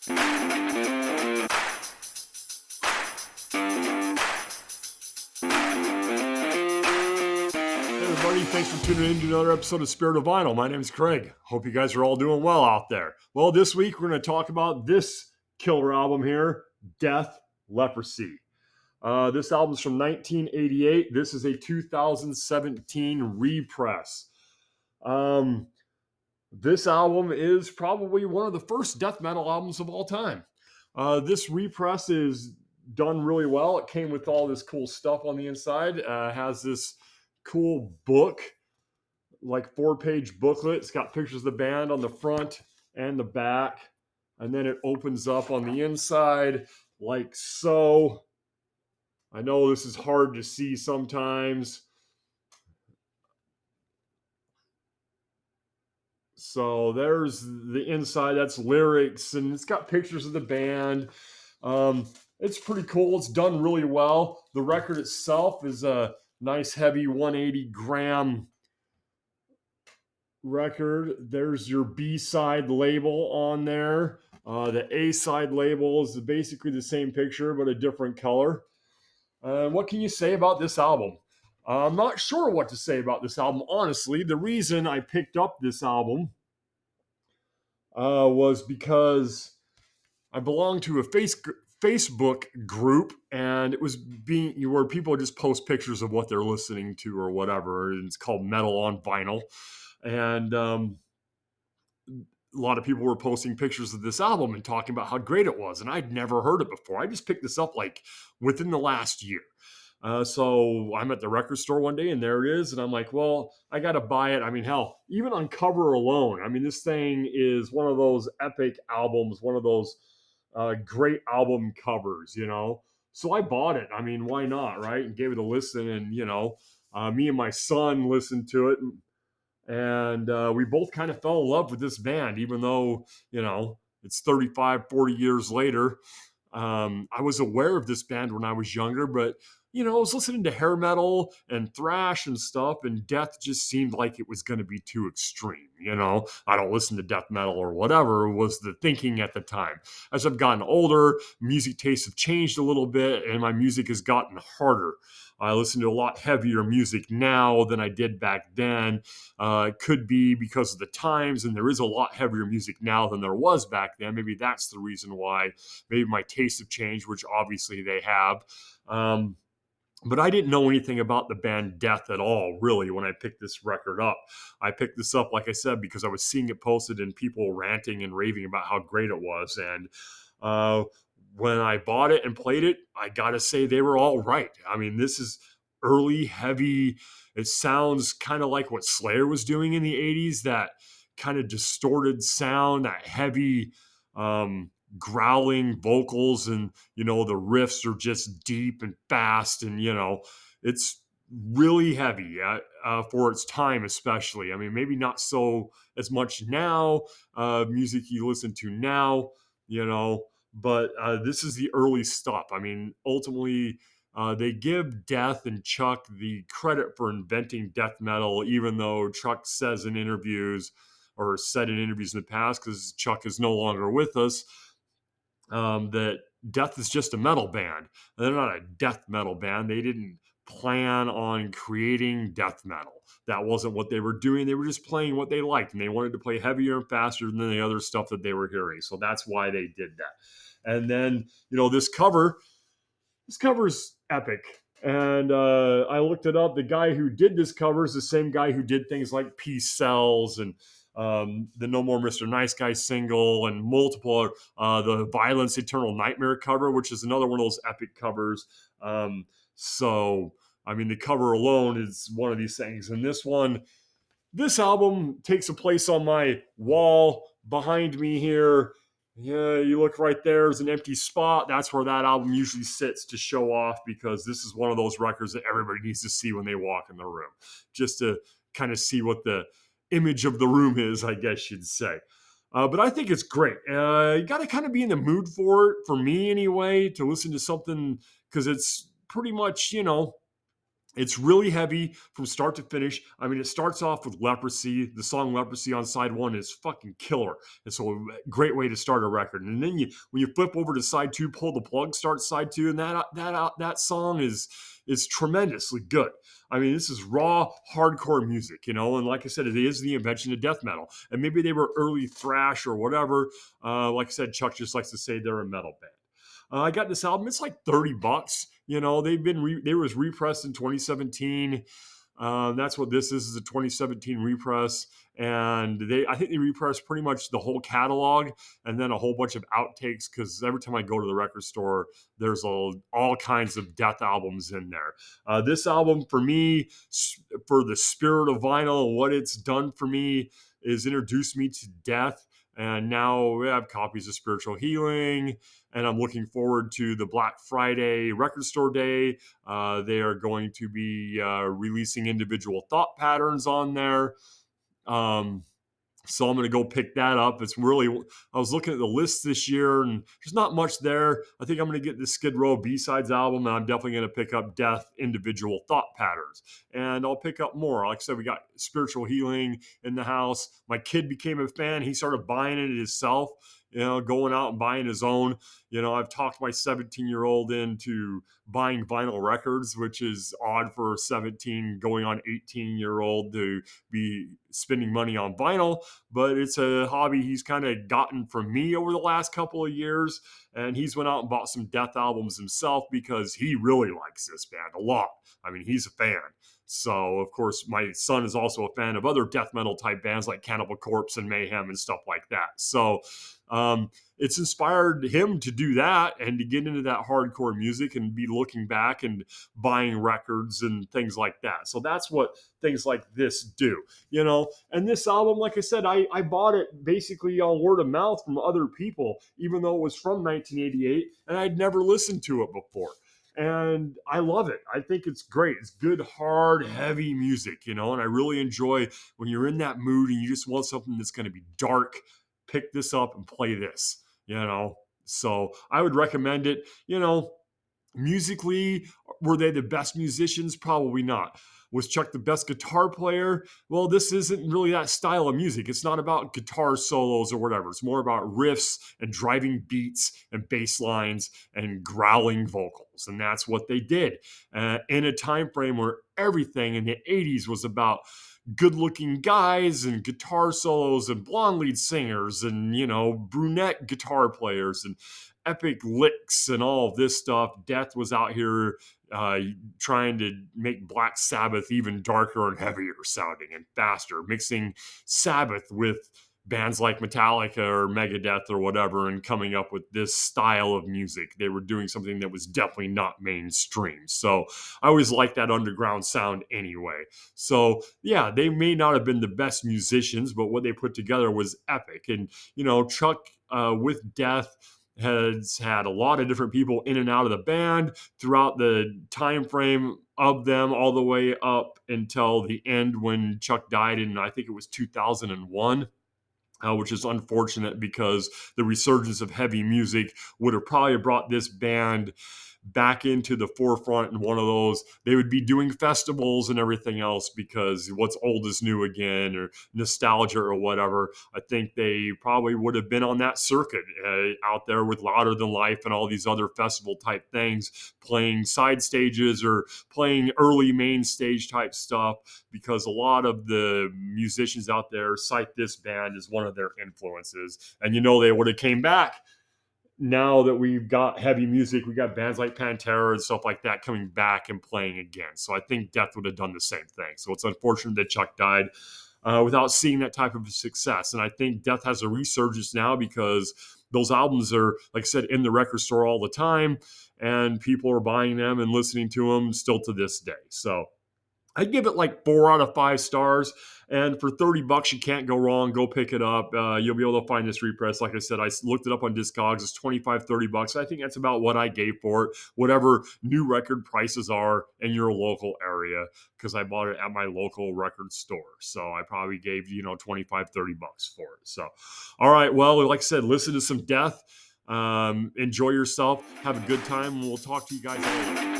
Hey everybody, thanks for tuning in to another episode of Spirit of Vinyl. My name is Craig. Hope you guys are all doing well out there. Well, this week we're going to talk about this killer album here, Death, Leprosy. This album's from 1988. This is a 2017 repress. This album is probably one of the first death metal albums of all time. This repress is done really well. It came with all this cool stuff on the inside. Has this cool book, like 4-page booklet. It's got pictures of the band on the front and the back. And then it opens up on the inside like so. I know this is hard to see sometimes. So there's the inside. That's lyrics, and it's got pictures of the band. It's pretty cool. It's done really well. The record itself is a nice, heavy 180 gram record. There's your B-side label on there. The A-side label is basically the same picture, but a different color. What can you say about this album? I'm not sure what to say about this album, honestly. The reason I picked up this album was because I belong to a Facebook group, and it was where people just post pictures of what they're listening to or whatever. And it's called Metal on Vinyl, and a lot of people were posting pictures of this album and talking about how great it was, and I'd never heard it before. I just picked this up like within the last year. So I'm at the record store one day, and there it is. And I'm like, well, I got to buy it. I mean, hell, even on cover alone, I mean, this thing is one of those epic albums, one of those great album covers, you know? So I bought it. I mean, why not, right? And gave it a listen. And, me and my son listened to it. And we both kind of fell in love with this band, even though, it's 35, 40 years later. I was aware of this band when I was younger, but I was listening to hair metal and thrash and stuff, and death just seemed like it was going to be too extreme. I don't listen to death metal or whatever was the thinking at the time. As I've gotten older, music tastes have changed a little bit, and my music has gotten harder. I listen to a lot heavier music now than I did back then. It could be because of the times, and there is a lot heavier music now than there was back then. Maybe that's the reason why. Maybe my tastes have changed, which obviously they have. But I didn't know anything about the band Death at all, really, when I picked this record up. I picked this up, like I said, because I was seeing it posted and people ranting and raving about how great it was. And when I bought it and played it, I got to say they were all right. I mean, this is early, heavy. It sounds kind of like what Slayer was doing in the 80s, that kind of distorted sound, that heavy growling vocals, and the riffs are just deep and fast, and it's really heavy for its time, especially. I mean, maybe not so as much now, music you listen to now, but this is the early stuff. I mean, ultimately, they give Death and Chuck the credit for inventing death metal, even though Chuck says in interviews, or said in interviews in the past, because Chuck is no longer with us, that Death is just a metal band. They're not a death metal band. They didn't plan on creating death metal. That wasn't what they were doing. They were just playing what they liked, and they wanted to play heavier and faster than the other stuff that they were hearing. So that's why they did that. And then, this cover's epic. And I looked it up. The guy who did this cover is the same guy who did things like Peace Sells and the No More Mr. Nice Guy single, and multiple, the Violence Eternal Nightmare cover, which is another one of those epic covers. So, I mean, the cover alone is one of these things. And this album takes a place on my wall behind me here. Yeah, you look right there, there's an empty spot. That's where that album usually sits to show off, because this is one of those records that everybody needs to see when they walk in the room, just to kind of see what the image of the room is, I guess you'd say. But I think it's great. You got to kind of be in the mood for it, for me anyway, to listen to something, because it's pretty much, It's really heavy from start to finish. I mean, it starts off with Leprosy. The song Leprosy on side one is fucking killer. It's a great way to start a record. And then when you flip over to side two, Pull the Plug starts side two, and that song is tremendously good. I mean, this is raw, hardcore music, and like I said, it is the invention of death metal. And maybe they were early thrash or whatever. Like I said, Chuck just likes to say they're a metal band. I got this album. It's like $30. They was repressed in 2017. That's what this is a 2017 repress, and I think they repressed pretty much the whole catalog and then a whole bunch of outtakes, because every time I go to the record store, there's all kinds of death albums in there. This album for me, for the spirit of vinyl, what it's done for me is introduced me to death. And now we have copies of Spiritual Healing, and I'm looking forward to the Black Friday record store day. They are going to be releasing individual thought patterns on there. So I'm going to go pick that up. I was looking at the list this year, and there's not much there. I think I'm going to get the Skid Row B-Sides album, and I'm definitely going to pick up Death individual thought patterns. And I'll pick up more. Like I said, we got Spiritual Healing in the house. My kid became a fan. He started buying it himself, going out and buying his own. I've talked my 17-year-old into buying vinyl records, which is odd for a 17 going on 18-year-old to be spending money on vinyl, but it's a hobby he's kind of gotten from me over the last couple of years. And he's went out and bought some Death albums himself because he really likes this band a lot. I mean, he's a fan. So, of course, my son is also a fan of other death metal type bands like Cannibal Corpse and Mayhem and stuff like that. So, it's inspired him to do that and to get into that hardcore music and be looking back and buying records and things like that. So that's what things like this do, And this album, like I said, I bought it basically on word of mouth from other people, even though it was from 1988 and I'd never listened to it before. And I love it. I think it's great. It's good, hard, heavy music, and I really enjoy when you're in that mood and you just want something that's going to be dark. Pick this up and play this. So I would recommend it. Musically, were they the best musicians? Probably not. Was Chuck the best guitar player? Well, this isn't really that style of music. It's not about guitar solos or whatever. It's more about riffs and driving beats and bass lines and growling vocals. And that's what they did in a time frame where everything in the 80s was about good-looking guys and guitar solos and blonde lead singers and brunette guitar players and epic licks and all of this stuff. Death was out here trying to make Black Sabbath even darker and heavier sounding and faster, mixing Sabbath with bands like Metallica or Megadeth or whatever, and coming up with this style of music. They were doing something that was definitely not mainstream. So I always liked that underground sound anyway. So yeah, they may not have been the best musicians, but what they put together was epic. And Chuck with Death has had a lot of different people in and out of the band throughout the time frame of them, all the way up until the end when Chuck died in, I think it was 2001. Which is unfortunate because the resurgence of heavy music would have probably brought this band back into the forefront. And one of those, they would be doing festivals and everything else, because what's old is new again, or nostalgia or whatever. I think they probably would have been on that circuit out there with Louder Than Life and all these other festival type things, playing side stages or playing early main stage type stuff, because a lot of the musicians out there cite this band as one of their influences. And they would have came back. Now that we've got heavy music, we got bands like Pantera and stuff like that coming back and playing again. So I think Death would have done the same thing. So it's unfortunate that Chuck died without seeing that type of success. And I think Death has a resurgence now because those albums are, like I said, in the record store all the time, and people are buying them and listening to them still to this day. So I'd give it like 4 out of 5 stars. And for $30, you can't go wrong. Go pick it up. You'll be able to find this repress. Like I said, I looked it up on Discogs. It's $25-$30. I think that's about what I gave for it. Whatever new record prices are in your local area, because I bought it at my local record store. So I probably gave, $25-$30 for it. So, all right. Well, like I said, listen to some Death. Enjoy yourself. Have a good time. And we'll talk to you guys later.